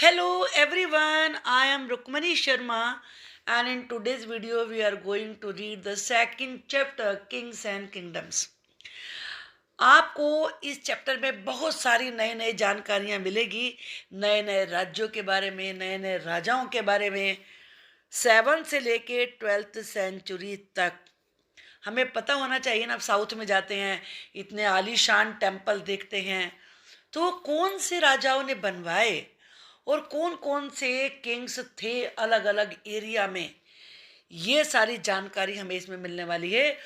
Hello everyone, I am Rukmani Sharma and in today's video we are going to read the second chapter Kings and Kingdoms. आपको इस chapter में बहुत सारी नई नई जानकारियां मिलेगी, नए नए राज्यों के बारे में, नए नए राजाओं के बारे में, 7 से लेके 12th सेंचुरी तक। हमें पता होना चाहिए ना, अब साउथ में जाते हैं, इतने आलीशान टेम्पल देखते हैं, तो कौन से राजाओं ने बनवाए और कौन कौन से किंग्स थे अलग अलग एरिया में, ये सारी जानकारी हमें इसमें मिलने वाली है।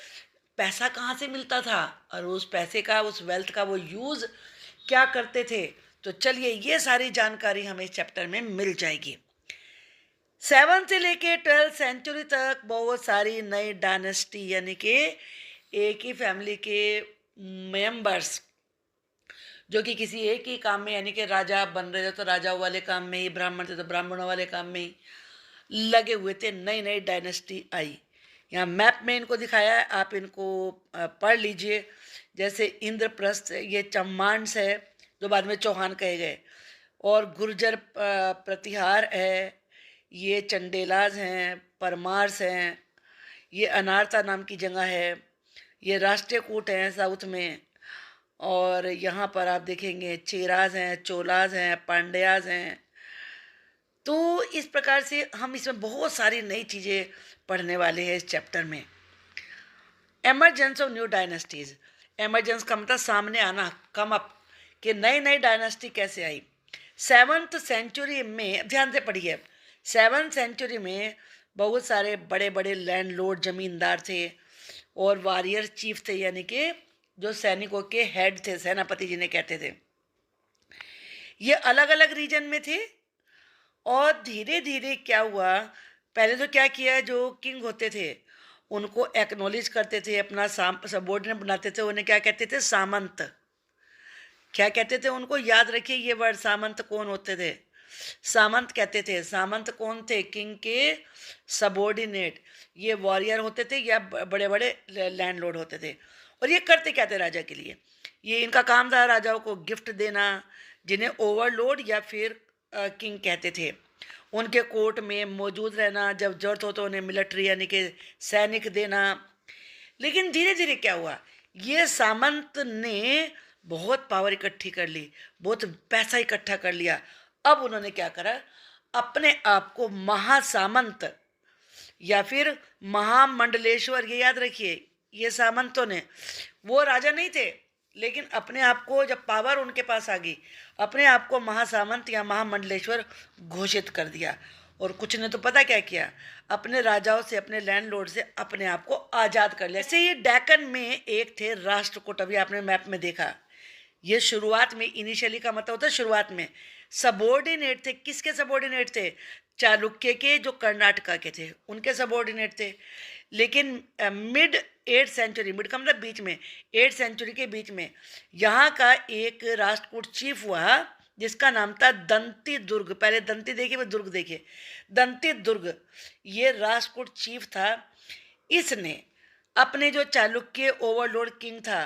पैसा कहाँ से मिलता था और उस पैसे का, उस वेल्थ का वो यूज़ क्या करते थे, तो चलिए ये सारी जानकारी हमें इस चैप्टर में मिल जाएगी। 7 से लेके 12th सेंचुरी तक बहुत सारी नई डायनेस्टी, यानी कि एक ही फैमिली के मेंबर्स जो कि किसी एक ही काम में, यानी कि राजा बन रहे थे तो राजाओं वाले काम में ही, ब्राह्मण थे तो ब्राह्मणों वाले काम में ही लगे हुए थे। नई नई डायनेस्टी आई। यहाँ मैप में इनको दिखाया है, आप इनको पढ़ लीजिए। जैसे इंद्रप्रस्थ, ये चम्मांस है जो बाद में चौहान कहे गए, और गुर्जर प्रतिहार है, ये चंडेलाज हैं, परमार्स हैं, ये अनारता नाम की जगह है, ये राष्ट्रकूट हैं साउथ में, और यहाँ पर आप देखेंगे चेराज हैं, चोलाज हैं, पांड्याज हैं। तो इस प्रकार से हम इसमें बहुत सारी नई चीज़ें पढ़ने वाले हैं इस चैप्टर में। Emergence of new dynasties. Emergence का मतलब सामने आना, कम अप, कि नई नई डायनेस्टी कैसे आई। 7th सेंचुरी में, ध्यान से पढ़िए, 7th सेंचुरी में बहुत सारे बड़े बड़े लैंडलॉर्ड, जमींदार थे और वॉरियर चीफ थे, यानी कि जो सैनिकों के हेड थे, सेनापति जिन्हें कहते थे। ये अलग अलग रीजन में थे और धीरे धीरे क्या हुआ, पहले तो क्या किया, जो किंग होते थे उनको एक्नॉलेज करते थे, अपना सबॉर्डिनेट बनाते थे, उन्हें क्या कहते थे, सामंत। क्या कहते थे उनको, याद रखिए ये वर्ड, सामंत कौन होते थे, सामंत कहते थे। सामंत कौन थे, किंग के सबॉर्डिनेट। ये वॉरियर होते थे या बड़े बड़े लैंडलॉर्ड होते थे। और ये करते क्या थे राजा के लिए, ये इनका काम था राजाओं को गिफ्ट देना, जिन्हें ओवरलॉर्ड या फिर किंग कहते थे। उनके कोर्ट में मौजूद रहना, जब जरूरत हो तो उन्हें मिलिट्री यानी कि सैनिक देना। लेकिन धीरे धीरे क्या हुआ, ये सामंत ने बहुत पावर इकट्ठी कर ली, बहुत पैसा इकट्ठा कर लिया। अब उन्होंने क्या करा, अपने आप को महासामंत या फिर महामंडलेश्वर, ये याद रखिए, ये सामंतों ने, वो राजा नहीं थे, लेकिन अपने आप को, जब पावर उनके पास आ गई, अपने आप को महासामंत या महामंडलेश्वर घोषित कर दिया। और कुछ ने तो पता क्या किया, अपने राजाओं से, अपने लैंडलॉर्ड से अपने आप को आज़ाद कर लिया। ऐसे ये डेक्कन में एक थे राष्ट्रकूट, अभी आपने मैप में देखा, ये शुरुआत में, इनिशियली का मतलब होता है शुरुआत में, सबॉर्डिनेट थे। किसके सबॉर्डिनेट थे, चालुक्य के, जो कर्नाटका के थे, उनके सबॉर्डिनेट थे। लेकिन मिड 8th सेंचुरी, मिड का मतलब बीच में, 8th सेंचुरी के बीच में यहाँ का एक राष्ट्रकूट चीफ हुआ जिसका नाम था दंती दुर्ग। पहले दंती देखिए, फिर दुर्ग देखिए, दंती दुर्ग, ये राष्ट्रकूट चीफ था। इसने अपने जो चालुक्य ओवरलॉर्ड किंग था,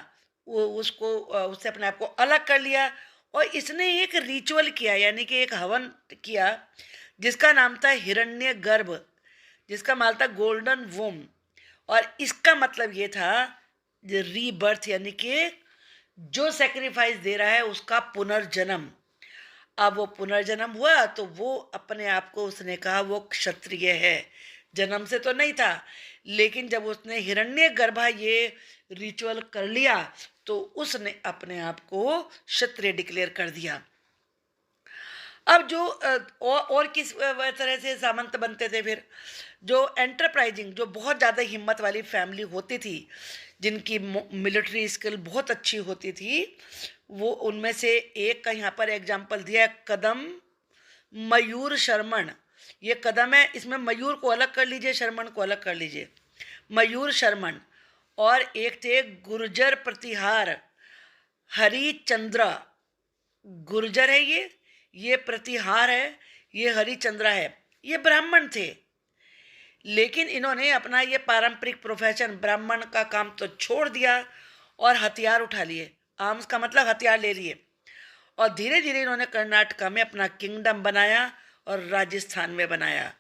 वो उसको उससे अपने आप को अलग कर लिया, और इसने एक रिचुअल किया, यानी कि एक हवन किया, जिसका नाम था हिरण्य गर्भ, जिसका माल था गोल्डन वोम। और इसका मतलब ये था रीबर्थ, यानी कि जो सेक्रीफाइस दे रहा है उसका पुनर्जन्म। अब वो पुनर्जन्म हुआ तो वो अपने आप को, उसने कहा वो क्षत्रिय है, जन्म से तो नहीं था, लेकिन जब उसने हिरण्य गर्भा ये रिचुअल कर लिया तो उसने अपने आप को क्षत्रिय डिक्लेयर कर दिया। अब जो और किस तरह से सामंत बनते थे, फिर जो एंटरप्राइजिंग, जो बहुत ज़्यादा हिम्मत वाली फैमिली होती थी, जिनकी मिलिट्री स्किल बहुत अच्छी होती थी, वो उनमें से एक का यहाँ पर एग्जाम्पल दिया है, कदम मयूर शर्मन। ये कदम है, इसमें मयूर को अलग कर लीजिए, शर्मन को अलग कर लीजिए, मयूर शर्मन। और एक थे गुर्जर प्रतिहार हरिचंद्र, गुर्जर है ये प्रतिहार है, ये हरिचंद्रा है, ये ब्राह्मण थे। लेकिन इन्होंने अपना ये पारंपरिक प्रोफेशन, ब्राह्मण का काम तो छोड़ दिया और हथियार उठा लिए, आर्म्स का मतलब हथियार ले लिए, और धीरे धीरे इन्होंने कर्नाटका में अपना किंगडम बनाया और राजस्थान में बनाया।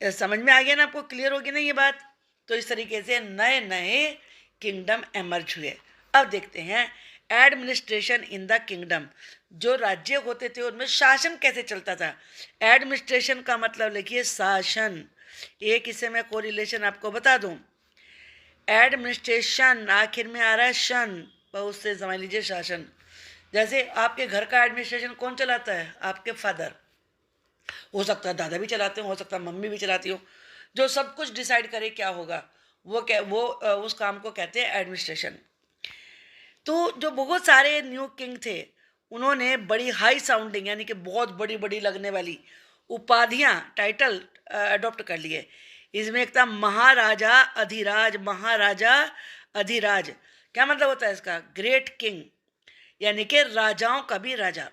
समझ में आ गया ना आपको, क्लियर होगी ना ये बात। तो इस तरीके से नए नए किंगडम एमर्ज हुए। अब देखते हैं एडमिनिस्ट्रेशन इन द किंगडम। जो राज्य होते थे उनमें शासन कैसे चलता था। एडमिनिस्ट्रेशन का मतलब लिखिए शासन। एक इससे मैं कोरिलेशन आपको बता दूं। एडमिनिस्ट्रेशन आखिर में आ रहा है शन, बहुत से समझ लीजिए शासन। जैसे आपके घर का एडमिनिस्ट्रेशन कौन चलाता है, आपके फादर, हो सकता है दादा भी चलाते हो सकता है मम्मी भी चलाती हो, जो सब कुछ डिसाइड करे क्या होगा, वो उस काम को कहते हैं एडमिनिस्ट्रेशन। तो जो बहुत सारे न्यू किंग थे उन्होंने बड़ी हाई साउंडिंग यानी कि बहुत बड़ी बड़ी लगने वाली उपाधियां, टाइटल अडॉप्ट कर लिए। इसमें एक था महाराजा अधिराज। महाराजा अधिराज क्या मतलब होता है इसका, ग्रेट किंग यानी कि राजाओं का भी राजा।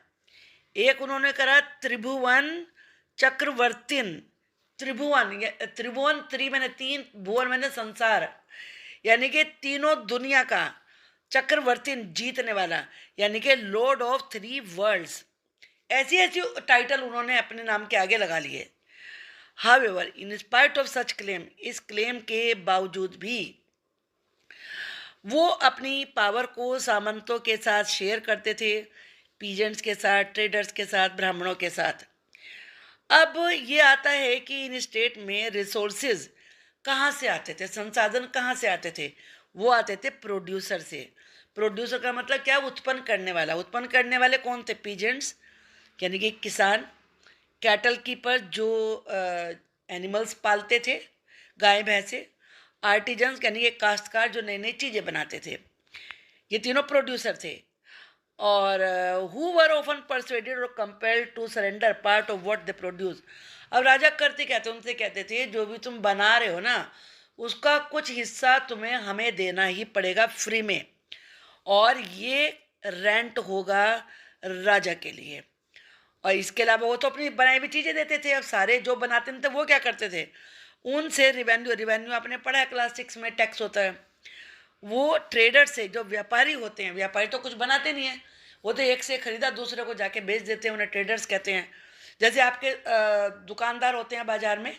एक उन्होंने करा त्रिभुवन चक्रवर्तीन। त्रिभुवन, त्रिभुवन त्रि मैंने तीन, भुवन मैंने संसार, यानी कि तीनों दुनिया का, चक्रवर्ती जीतने वाला यानी कि लॉर्ड ऑफ 3 वर्ल्ड्स। ऐसी ऐसी टाइटल उन्होंने अपने नाम के आगे लगा लिए। However in spite of such claim, इस क्लेम के बावजूद भी वो अपनी पावर को सामंतों के साथ शेयर करते थे, पीजेंट्स के साथ, ट्रेडर्स के साथ, ब्राह्मणों के साथ। अब ये आता है कि इन स्टेट में रिसोर्सेज कहाँ से आते थे, संसाधन कहाँ से आते थे, वो आते थे प्रोड्यूसर से। प्रोड्यूसर का मतलब क्या, उत्पन्न करने वाला। उत्पन्न करने वाले कौन थे, पीजेंट्स यानी कि किसान, कैटल कीपर जो एनिमल्स पालते थे, गाय भैंसे, आर्टिजन्स यानी कि काश्तकार जो नई नई चीज़ें बनाते थे, ये तीनों प्रोड्यूसर थे। और हु वर ऑफन परsuaded और compelled to surrender part of what they produce. अब राजा करते क्या थे, उनसे कहते थे जो भी तुम बना रहे हो ना उसका कुछ हिस्सा तुम्हें हमें देना ही पड़ेगा फ्री में, और ये रेंट होगा राजा के लिए। और इसके अलावा वो तो अपनी बनाई हुई चीज़ें देते थे। अब सारे जो बनाते थे वो क्या करते थे, उनसे रिवेन्यू, रिवेन्यू आपने पढ़ा है क्लास 6 में, टैक्स होता है। वो ट्रेडर से, जो व्यापारी होते हैं, व्यापारी तो कुछ बनाते नहीं हैं, वो तो एक से खरीदा दूसरे को जाके बेच देते हैं, उन्हें ट्रेडर्स कहते हैं। जैसे आपके दुकानदार होते हैं बाजार में,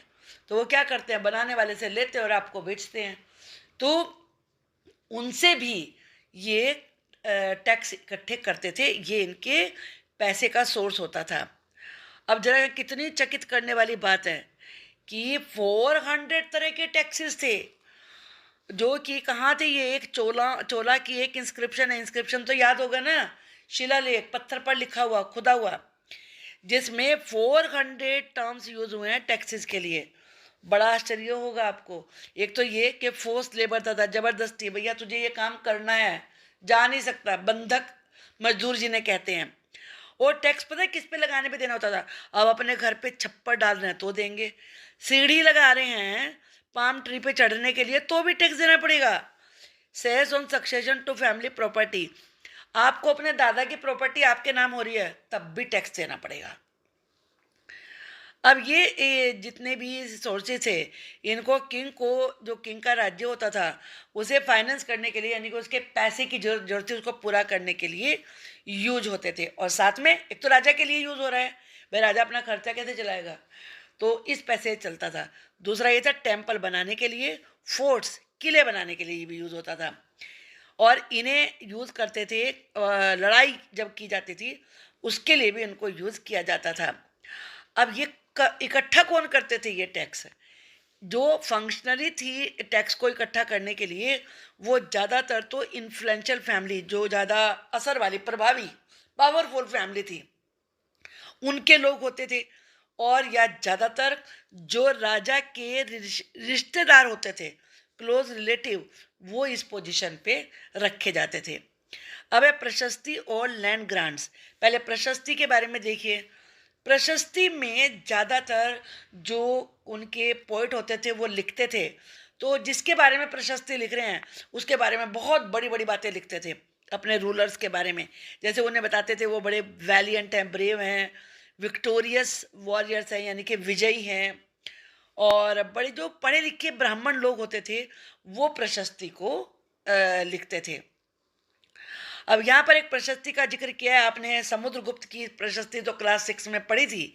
तो वो क्या करते हैं, बनाने वाले से लेते हैं और आपको बेचते हैं। तो उनसे भी ये टैक्स इकट्ठे करते थे, ये इनके पैसे का सोर्स होता था। अब जरा कितनी चकित करने वाली बात है कि 400 तरह के टैक्सेस थे, जो कि कहाँ थे, ये एक चोला की एक इंस्क्रिप्शन है। इंस्क्रिप्शन तो याद होगा ना, शिलालेख, पत्थर पर लिखा हुआ, खुदा हुआ, जिसमें 400 टर्म्स यूज हुए हैं टैक्सेस के लिए। बड़ा आश्चर्य होगा आपको। एक तो ये कि फोर्स लेबर था, जबरदस्ती, भैया तुझे ये काम करना है, जा नहीं सकता, बंधक मजदूर जिन्हें कहते हैं। और टैक्स पता है किस पे लगाने पे देना होता था, अब अपने घर पे छप्पर डाल रहे हैं तो देंगे, सीढ़ी लगा रहे हैं पाम ट्री पे चढ़ने के लिए तो भी टैक्स देना पड़ेगा। Cess on succession to family property, आपको अपने दादा की प्रॉपर्टी आपके नाम हो रही है तब भी टैक्स देना पड़ेगा। अब ये जितने भी सोर्सेज थे, इनको किंग को, जो किंग का राज्य होता था उसे फाइनेंस करने के लिए, यानी कि उसके पैसे की जरूरत थी उसको पूरा करने के लिए यूज होते थे। और साथ में एक तो राजा के लिए यूज हो रहा है, भाई राजा अपना खर्चा कैसे चलाएगा, तो इस पैसे चलता था। दूसरा ये था टेम्पल बनाने के लिए, फोर्ट्स, किले बनाने के लिए भी यूज होता था। और इन्हें यूज करते थे, लड़ाई जब की जाती थी उसके लिए भी इनको यूज किया जाता था। अब ये इकट्ठा कौन करते थे, ये टैक्स जो फंक्शनली थी टैक्स को इकट्ठा करने के लिए, वो ज़्यादातर तो इन्फ्लुएंशियल फैमिली, जो ज़्यादा असर वाली, प्रभावी, पावरफुल फैमिली थी, उनके लोग होते थे। और या ज़्यादातर जो राजा के रिश्तेदार होते थे, क्लोज रिलेटिव, वो इस पोजीशन पे रखे जाते थे। अब है प्रशस्ति और लैंड ग्रांट्स। पहले प्रशस्ति के बारे में देखिए। प्रशस्ति में ज़्यादातर जो उनके पोइट होते थे वो लिखते थे, तो जिसके बारे में प्रशस्ति लिख रहे हैं उसके बारे में बहुत बड़ी बड़ी बातें लिखते थे अपने रूलर्स के बारे में। जैसे उन्हें बताते थे वो बड़े वैलियंट हैं, ब्रेव हैं, विक्टोरियस वॉरियर्स हैं यानी कि विजयी हैं। और बड़े जो पढ़े लिखे ब्राह्मण लोग होते थे वो प्रशस्ति को लिखते थे। अब यहाँ पर एक प्रशस्ति का जिक्र किया है आपने, समुद्रगुप्त की प्रशस्ति तो क्लास 6 में पढ़ी थी।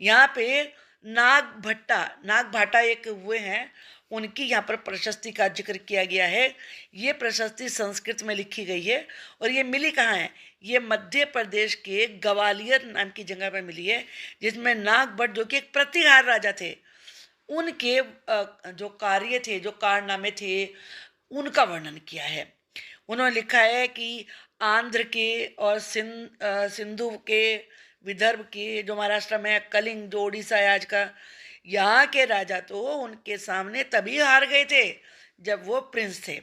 यहाँ पे नागभाटा एक हुए हैं, उनकी यहाँ पर प्रशस्ति का जिक्र किया गया है। ये प्रशस्ति संस्कृत में लिखी गई है और ये मिली कहाँ है? ये मध्य प्रदेश के ग्वालियर नाम की जगह पर मिली है, जिसमें नागभट्ट जो कि एक प्रतिहार राजा थे, उनके जो कार्य थे, जो कारनामे थे, उनका वर्णन किया है। उन्होंने लिखा है कि आंध्र के और सिंधु के, विदर्भ के, जो महाराष्ट्र में है, कलिंग जो उड़ीसा है आज का, यहाँ के राजा तो उनके सामने तभी हार गए थे जब वो प्रिंस थे।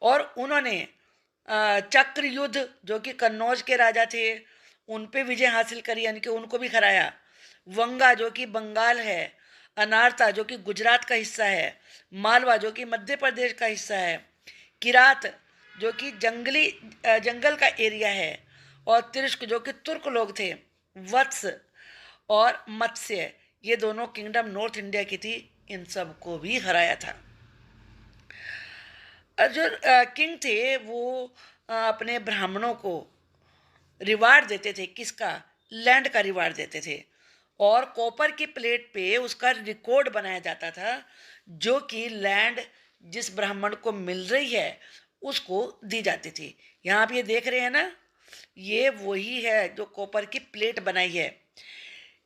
और उन्होंने चक्र युद्ध जो कि कन्नौज के राजा थे, उन पे विजय हासिल करी, यानी कि उनको भी हराया। वंगा जो कि बंगाल है, अनारता जो कि गुजरात का हिस्सा है, मालवा जो कि मध्य प्रदेश का हिस्सा है, किरात जो कि जंगल का एरिया है, और तिर्ष्क जो कि तुर्क लोग थे, वत्स और मत्स्य, ये दोनों किंगडम नॉर्थ इंडिया की थी, इन सब को भी हराया था। जो किंग थे वो अपने ब्राह्मणों को रिवार्ड देते थे, किसका? लैंड का रिवार्ड देते थे, और कॉपर की प्लेट पे उसका रिकॉर्ड बनाया जाता था, जो कि लैंड जिस ब्राह्मण को मिल रही है उसको दी जाती थी। यहाँ आप ये देख रहे हैं ना, ये वही है जो कॉपर की प्लेट बनाई है।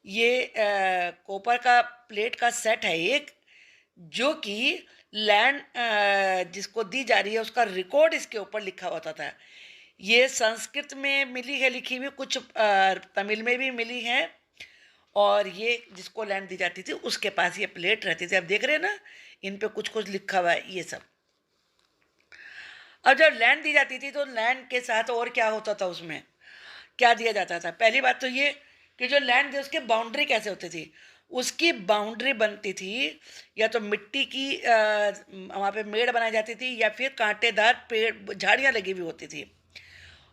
ये कॉपर का प्लेट का सेट है एक, जो कि लैंड जिसको दी जा रही है उसका रिकॉर्ड इसके ऊपर लिखा होता था। ये संस्कृत में मिली है लिखी हुई, कुछ तमिल में भी मिली है, और ये जिसको लैंड दी जाती थी उसके पास ये प्लेट रहती थी। आप देख रहे हैं ना, इन पे कुछ कुछ लिखा हुआ है ये सब। अब जब लैंड दी जाती थी तो लैंड के साथ और क्या होता था, उसमें क्या दिया जाता था? पहली बात तो ये कि जो लैंड थी उसकी बाउंड्री कैसे होती थी? उसकी बाउंड्री बनती थी या तो मिट्टी की, वहाँ पे मेड़ बनाई जाती थी, या फिर कांटेदार पेड़ झाड़ियाँ लगी हुई होती थी,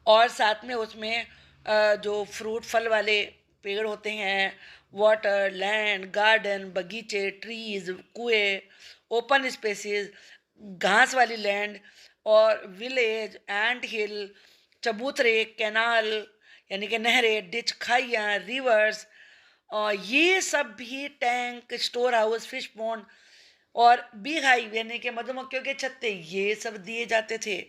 और साथ में उसमें जो फ्रूट फल वाले पेड़ होते हैं, वाटर, लैंड, गार्डन, बगीचे, ट्रीज, कुएं, ओपन स्पेसेस, घास वाली लैंड, और विलेज, एंट हिल, चबूतरे, कैनाल यानी कि नहरें, डिच, खाइयाँ, रिवर्स, और ये सब भी, tank, store house, fish pond, और बी हाइव यानी कि मधुमक्खियों के छत्ते, ये सब दिए जाते थे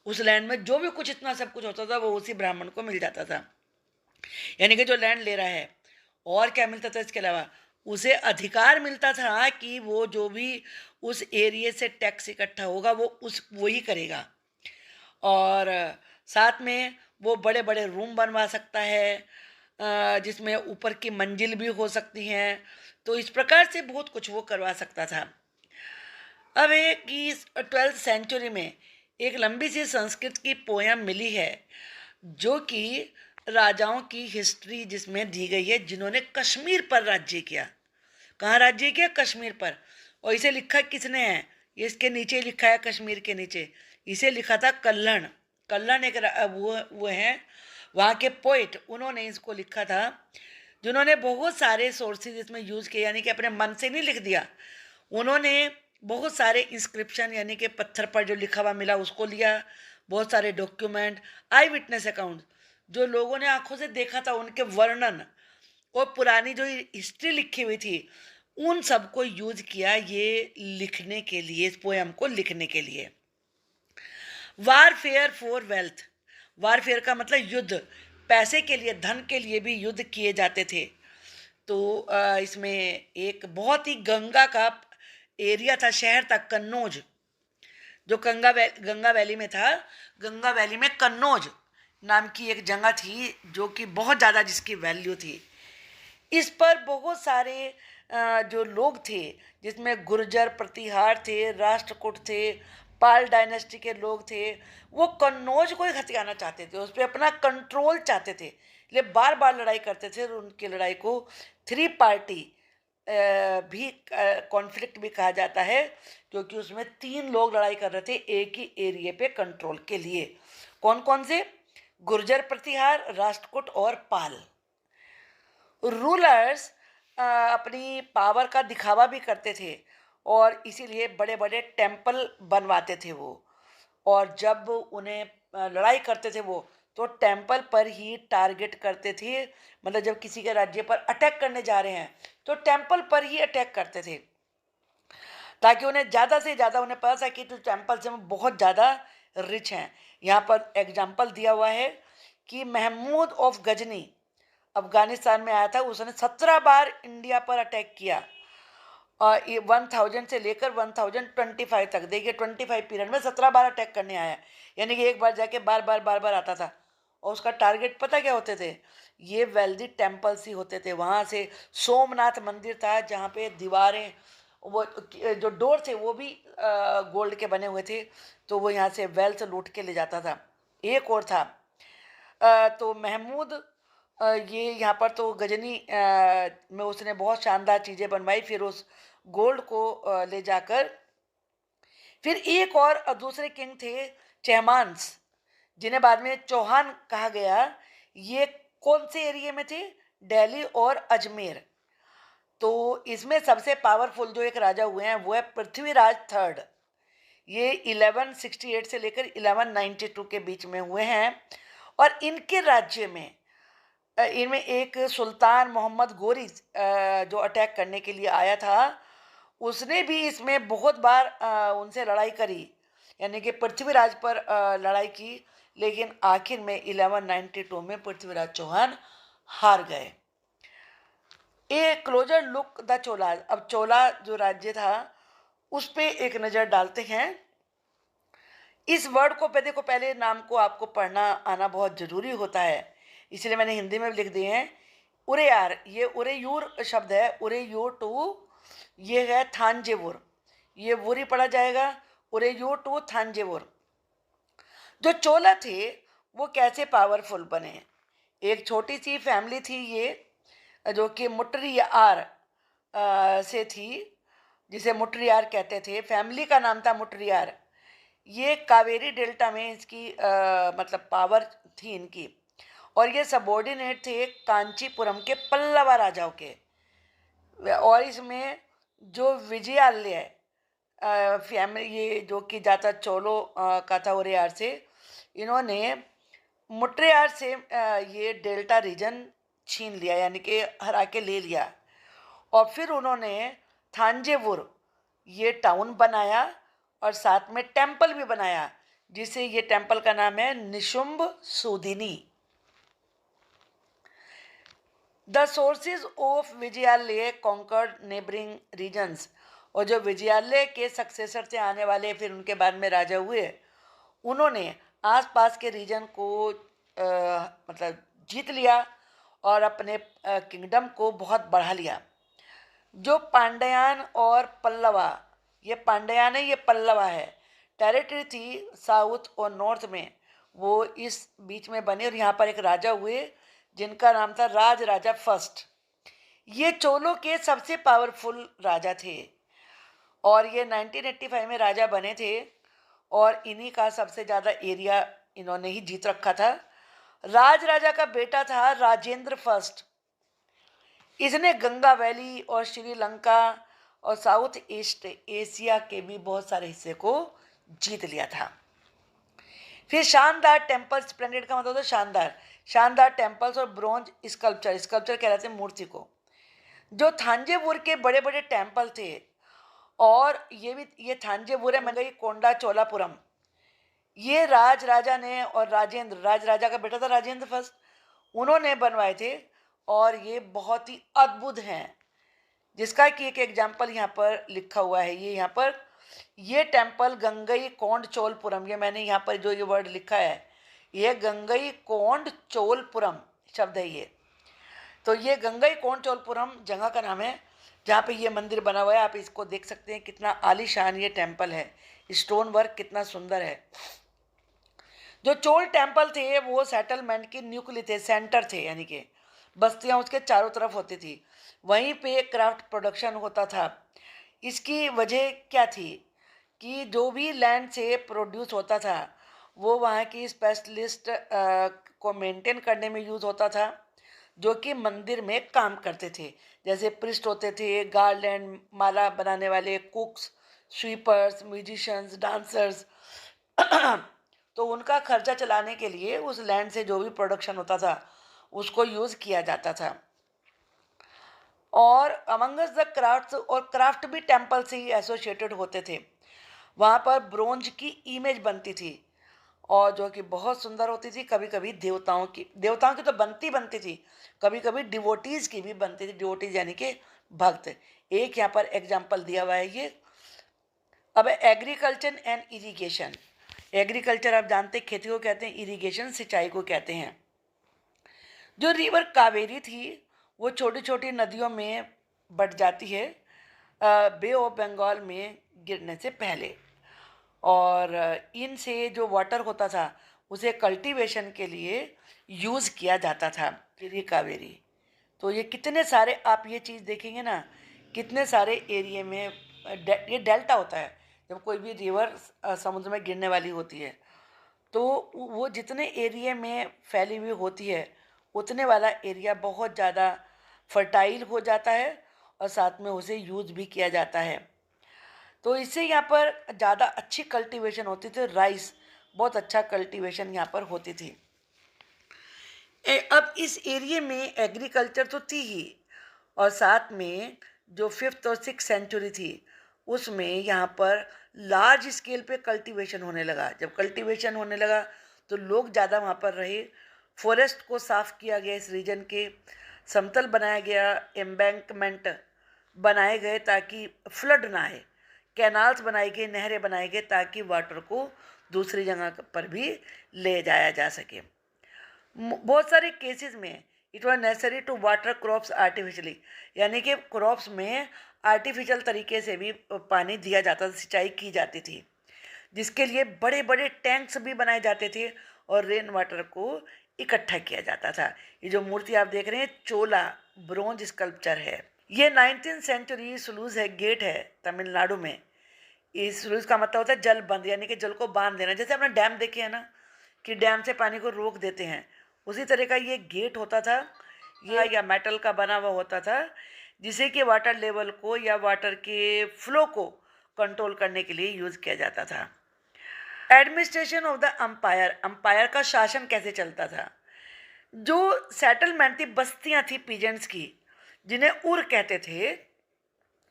उस लैंड में। जो भी कुछ इतना सब कुछ होता था वो उसी ब्राह्मण को मिल जाता था, यानी कि जो लैंड ले रहा है। और क्या मिलता था इसके अलावा? उसे अधिकार मिलता था कि वो जो भी उस एरिया से टैक्स इकट्ठा होगा वो ही करेगा, और साथ में वो बड़े बड़े रूम बनवा सकता है, जिसमें ऊपर की मंजिल भी हो सकती हैं। तो इस प्रकार से बहुत कुछ वो करवा सकता था। अब एक कि 12th सेंचुरी में एक लंबी सी संस्कृत की पोयम मिली है, जो कि राजाओं की हिस्ट्री जिसमें दी गई है, जिन्होंने कश्मीर पर राज्य किया। कहाँ राज्य किया? कश्मीर पर। और इसे लिखा किसने है? ये इसके नीचे लिखा है, कश्मीर के नीचे इसे लिखा था कल्हण। कल्हण एक वो हैं वहाँ के पोइट, उन्होंने इसको लिखा था, जिन्होंने बहुत सारे सोर्सेज इसमें यूज़ किए, यानी कि अपने मन से नहीं लिख दिया। उन्होंने बहुत सारे इंस्क्रिप्शन यानी कि पत्थर पर जो लिखा हुआ मिला उसको लिया, बहुत सारे डॉक्यूमेंट, आई विटनेस अकाउंट, जो लोगों ने आंखों से देखा था, उनके वर्णन, और पुरानी जो हिस्ट्री लिखी हुई थी, उन सबको यूज किया ये लिखने के लिए, इस पोएम को लिखने के लिए। वारफेयर फॉर वेल्थ, वारफेयर का मतलब युद्ध, पैसे के लिए, धन के लिए भी युद्ध किए जाते थे। तो इसमें एक बहुत ही गंगा का एरिया था, शहर था कन्नौज, जो गंगा वैली में था। गंगा वैली में कन्नौज नाम की एक जगह थी, जो कि बहुत ज़्यादा जिसकी वैल्यू थी। इस पर बहुत सारे जो लोग थे, जिसमें गुर्जर, प्रतिहार थे, राष्ट्रकूट थे, पाल डायनेस्टी के लोग थे, वो कन्नौज को ही हथियाना चाहते थे, उस पर अपना कंट्रोल चाहते थे, इसलिए बार बार लड़ाई करते थे। और उनकी लड़ाई को 3 पार्टी भी कॉन्फ्लिक्ट भी कहा जाता है, क्योंकि उसमें 3 लोग लड़ाई कर रहे थे एक ही एरिया पे कंट्रोल के लिए। कौन कौन से? गुर्जर, प्रतिहार, राष्ट्रकूट और पाल। रूलर्स अपनी पावर का दिखावा भी करते थे, और इसीलिए बड़े बड़े टेम्पल बनवाते थे वो। और जब उन्हें लड़ाई करते थे वो, तो टेम्पल पर ही टारगेट करते थे। मतलब जब किसी के राज्य पर अटैक करने जा रहे हैं तो टेम्पल पर ही अटैक करते थे, ताकि उन्हें ज़्यादा से ज़्यादा, उन्हें पता था कि तो टेम्पल से हम बहुत ज़्यादा रिच हैं। यहाँ पर एग्जाम्पल दिया हुआ है कि महमूद ऑफ गजनी अफगानिस्तान में आया था, उसने 17 बार इंडिया पर अटैक किया, और ये 1000 से लेकर 1025 तक, देखिए 25 पीरियड में 17 बार अटैक करने आया। यानी कि एक बार जाके बार बार आता था। और उसका टारगेट पता क्या होते थे, ये वेल्दी टेम्पल्स ही होते थे। वहाँ से सोमनाथ मंदिर था जहाँ पे दीवारें, वो जो डोर थे वो भी गोल्ड के बने हुए थे, तो वो यहाँ से वेल्थ लूट के ले जाता था। एक और था, तो महमूद, ये यहाँ पर तो गजनी में उसने बहुत शानदार चीज़ें बनवाई, फिर उस गोल्ड को ले जाकर, फिर एक और दूसरे किंग थे चहमान्स, जिन्हें बाद में चौहान कहा गया। ये कौन से एरिया में थे, दिल्ली और अजमेर। तो इसमें सबसे पावरफुल जो एक राजा हुए हैं वो है पृथ्वीराज थर्ड। ये 1168 से लेकर 1192 के बीच में हुए हैं। और इनके राज्य में इनमें एक सुल्तान मोहम्मद गोरी जो अटैक करने के लिए आया था, उसने भी इसमें बहुत बार उनसे लड़ाई करी, यानी कि पृथ्वीराज पर लड़ाई की, लेकिन आखिर में 1192 में पृथ्वीराज चौहान हार गए। ए क्लोजर लुक द चोला। अब चोला जो राज्य था उस पे एक नज़र डालते हैं। इस वर्ड को देखो, पहले नाम को आपको पढ़ना आना बहुत ज़रूरी होता है, इसलिए मैंने हिंदी में भी लिख दिए हैं। उरेयार, ये उरेयूर शब्द है, उरेयूर टू, ये है थांजेवुर, ये वुरी पढ़ा जाएगा, उरेयूर टू थांजेवुर। जो चोला थे वो कैसे पावरफुल बने, एक छोटी सी फैमिली थी ये, जो कि मुट्रियार से थी, जिसे मुट्रियार कहते थे, फैमिली का नाम था मुट्रियार। ये कावेरी डेल्टा में इसकी मतलब पावर थी इनकी, और ये सबॉर्डिनेट थे कांचीपुरम के पल्लवा राजाओं के। और इसमें जो विजयालय फैमिली, ये जो कि जाता चोलो का था ओरियार से, इन्होंने मुट्रियार से ये डेल्टा रीजन छीन लिया, यानी कि हरा के ले लिया। और फिर उन्होंने थांजेवुर ये टाउन बनाया, और साथ में टेम्पल भी बनाया, जिसे ये टेम्पल का नाम है Nishumbha Sudini. The sources of Vijayalaya conquered neighbouring regions. और जो विजयालय के सक्सेसर से आने वाले, फिर उनके बाद में राजा हुए, उन्होंने आसपास के रीजन को मतलब जीत लिया और अपने किंगडम को बहुत बढ़ा लिया। जो पांड्यान और पल्लवा, ये पांड्यान है, ये पल्लवा है, टेरिटरी थी साउथ और नॉर्थ में, वो इस बीच में बने, और यहाँ पर एक राजा हुए जिनका नाम था राज राजा फर्स्ट। ये चोलों के सबसे पावरफुल राजा थे, और ये 1985 में राजा बने थे, और इन्हीं का सबसे ज़्यादा एरिया इन्होंने ही जीत रखा था। राज राजा का बेटा था राजेंद्र फर्स्ट। इसने गंगा वैली और श्रीलंका और साउथ ईस्ट एशिया के भी बहुत सारे हिस्से को जीत लिया था। फिर शानदार टेम्पल, स्प्लेंडेड का मतलब होता है शानदार, शानदार टेम्पल्स और ब्रोंज स्कल्पचर, स्कल्पचर कहलाते हैं मूर्ति को। जो थांजेवुर के बड़े बड़े टेम्पल थे, और ये थांजेवुर है मतलब कोंडा चोलापुरम, ये राज राजा ने, और राजेंद्र, राज राजा का बेटा था राजेंद्र फर्स्ट, उन्होंने बनवाए थे, और ये बहुत ही अद्भुत हैं, जिसका कि एक एग्जाम्पल यहाँ पर लिखा हुआ है। ये यहाँ पर ये टेम्पल गंगई कोंड चोलपुरम, ये मैंने यहाँ पर जो ये वर्ड लिखा है, ये गंगई कोंड चोलपुरम शब्द है ये। तो ये गंगई कोंड चोलपुरम जगह का नाम है जहाँ पे ये मंदिर बना हुआ है। आप इसको देख सकते हैं, कितना आलीशान ये टेम्पल है, स्टोन वर्क कितना सुंदर है। जो चोल टेम्पल थे वो सेटलमेंट की न्यूक्लियस थे, सेंटर थे, यानी कि बस्तियां उसके चारों तरफ होती थी, वहीं पे क्राफ्ट प्रोडक्शन होता था। इसकी वजह क्या थी कि जो भी लैंड से प्रोड्यूस होता था वो वहाँ की स्पेशलिस्ट को मेंटेन करने में यूज़ होता था, जो कि मंदिर में काम करते थे। जैसे प्रिस्ट होते थे, गार्लैंड माला बनाने वाले, कुक्स, स्वीपर्स, म्यूजिशियंस, डांसर्स तो उनका खर्चा चलाने के लिए उस लैंड से जो भी प्रोडक्शन होता था उसको यूज़ किया जाता था। और अमंगस द क्राफ्ट्स, और क्राफ्ट भी टेम्पल से ही एसोसिएटेड होते थे। वहाँ पर ब्रोंज की इमेज बनती थी और जो कि बहुत सुंदर होती थी। कभी कभी देवताओं की तो बनती थी, कभी कभी डिवोटीज की भी बनती थी। डिवोटीज यानी कि भक्त। एक यहाँ पर एग्जाम्पल दिया हुआ है ये। अब एग्रीकल्चर एंड इरिगेशन। एग्रीकल्चर आप जानते हैं खेती को कहते हैं, इरिगेशन सिंचाई को कहते हैं। जो रिवर कावेरी थी वो छोटी छोटी नदियों में बट जाती है बे ऑफ बंगाल में गिरने से पहले। और इनसे जो वाटर होता था उसे कल्टीवेशन के लिए यूज़ किया जाता था, ये कावेरी। तो ये कितने सारे, आप ये चीज़ देखेंगे ना, कितने सारे एरिया में ये डेल्टा होता है। जब कोई भी रिवर समुद्र में गिरने वाली होती है तो वो जितने एरिया में फैली हुई होती है उतने वाला एरिया बहुत ज़्यादा फर्टाइल हो जाता है और साथ में उसे यूज़ भी किया जाता है। तो इससे यहाँ पर ज़्यादा अच्छी कल्टीवेशन होती थी। राइस बहुत अच्छा कल्टीवेशन यहाँ पर होती थी। अब इस एरिया में एग्रीकल्चर तो थी ही, और साथ में जो 5th और 6th सेंचुरी थी उसमें यहाँ पर लार्ज स्केल पे कल्टीवेशन होने लगा। जब कल्टीवेशन होने लगा तो लोग ज़्यादा वहाँ पर रहे। फॉरेस्ट को साफ़ किया गया, इस रीजन के समतल बनाया गया, एम्बैंकमेंट बनाए गए ताकि फ्लड ना आए, कैनाल्स बनाई गई, नहरें बनाई गई ताकि वाटर को दूसरी जगह पर भी ले जाया जा सके। बहुत सारे केसेस में it was necessary to water crops artificially, यानी कि क्रॉप्स में आर्टिफिशियल तरीके से भी पानी दिया जाता था, सिंचाई की जाती थी, जिसके लिए बड़े बड़े टैंक्स भी बनाए जाते थे और रेन वाटर को इकट्ठा किया जाता था। ये जो मूर्ति आप देख रहे हैं चोला ब्रोंज स्कल्पचर है। ये 19th सेंचुरी सुलूज है, गेट है तमिलनाडु में। इस सुलूज का मतलब होता है जल बंद, यानी कि जल को बांध देना। जैसे आपने डैम देखे हैं ना कि डैम से पानी को रोक देते हैं, उसी तरह का ये गेट होता था ये, या मेटल का बना हुआ होता था, जिसे कि वाटर लेवल को या वाटर के फ्लो को कंट्रोल करने के लिए यूज़ किया जाता था। Administration of the umpire, umpire का शासन कैसे चलता था। जो सेटलमेंट थी, बस्तियां थी पीजेंट्स की, जिन्हें उर कहते थे,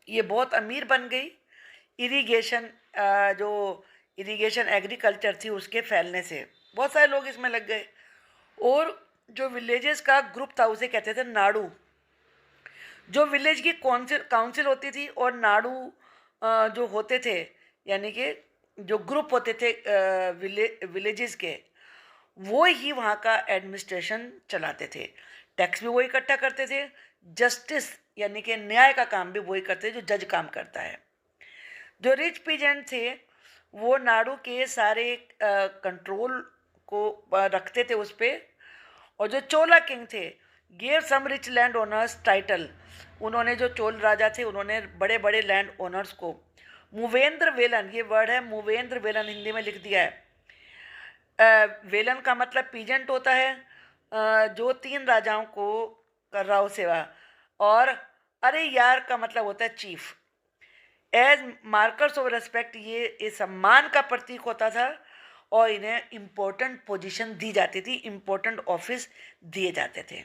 ये बहुत अमीर बन गई। इरिगेशन जो इरिगेशन एग्रीकल्चर थी उसके फैलने से बहुत सारे लोग इसमें लग गए। और जो विलेजेस का ग्रुप था उसे कहते थे नाडू। जो विलेज की काउंसिल होती थी और नाडू जो होते थे, यानी कि जो ग्रुप होते थे विलेजेस के, वो ही वहाँ का एडमिनिस्ट्रेशन चलाते थे। टैक्स भी वही इकट्ठा करते थे, जस्टिस यानी कि न्याय का काम भी वही करते थे जो जज काम करता है। जो रिच पीजेंट थे वो नाडू के सारे कंट्रोल को रखते थे उस पर। और जो चोला किंग थे gave some rich landowners title, उन्होंने जो चोल राजा थे उन्होंने बड़े बड़े लैंड ओनर्स को मूवेंद्र वेलन, ये वर्ड है मूवेंद्र वेलन, हिंदी में लिख दिया है। वेलन का मतलब पीजेंट होता है जो 3 राजाओं को कर रहा हो सेवा, और अरे यार का मतलब होता है chief. As markers of respect, ये सम्मान का प्रतीक होता था और इन्हें इम्पोर्टेंट पोजीशन दी जाती थी, इम्पोर्टेंट ऑफिस दिए जाते थे।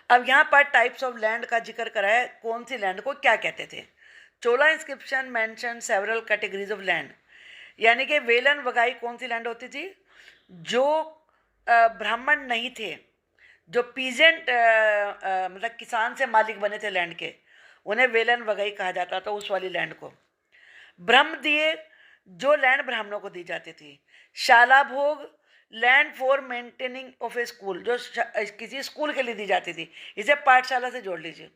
अब यहाँ पर टाइप्स ऑफ लैंड का जिक्र करा है, कौन सी लैंड को क्या कहते थे। Chola inscription mention several categories of land, यानी कि वेलन वगाई कौन सी लैंड होती थी, जो ब्राह्मण नहीं थे, जो पीजेंट मतलब किसान से मालिक बने थे लैंड के, उन्हें वेलन वगाई कहा जाता था, उस वाली लैंड को। ब्रह्म दिए, जो लैंड ब्राह्मणों को दी जाती थी। शाला भोग, land for maintaining of A school, जो किसी स्कूल के लिए दी जाती थी, इसे पाठशाला से जोड़ लीजिए।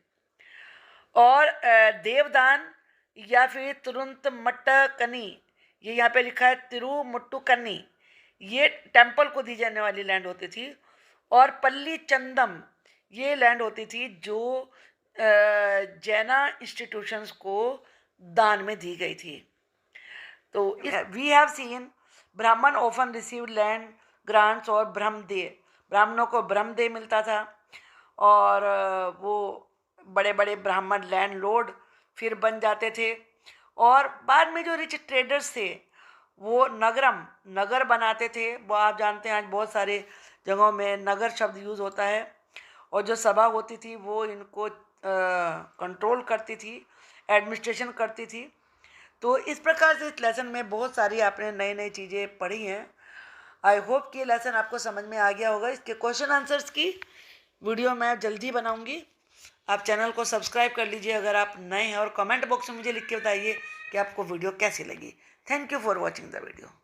और देवदान या फिर तुरंत मट्टकनी, ये यहाँ पे लिखा है तिरुमुट्टुकन्नी, ये टेम्पल को दी जाने वाली लैंड होती थी। और पल्ली चंदम, ये लैंड होती थी जो जैना इंस्टीट्यूशंस को दान में दी गई थी। तो वी हैव सीन ब्राह्मण ऑफन रिसीव लैंड ग्रांट्स और ब्रह्मदेय, ब्राह्मणों को ब्रह्मदेय मिलता था और वो बड़े बड़े ब्राह्मण लैंड लॉर्ड फिर बन जाते थे। और बाद में जो रिच ट्रेडर्स थे वो नगरम नगर बनाते थे। वो आप जानते हैं आज बहुत सारे जगहों में नगर शब्द यूज़ होता है। और जो सभा होती थी वो इनको कंट्रोल करती थी, एडमिनिस्ट्रेशन करती थी। तो इस प्रकार से इस लेसन में बहुत सारी आपने नई नई चीज़ें पढ़ी हैं। आई होप कि ये लेसन आपको समझ में आ गया होगा। इसके क्वेश्चन आंसर्स की वीडियो मैं जल्दी बनाऊंगी। आप चैनल को सब्सक्राइब कर लीजिए अगर आप नए हैं, और कमेंट बॉक्स में मुझे लिख के बताइए कि आपको वीडियो कैसी लगी। Thank you for watching the video.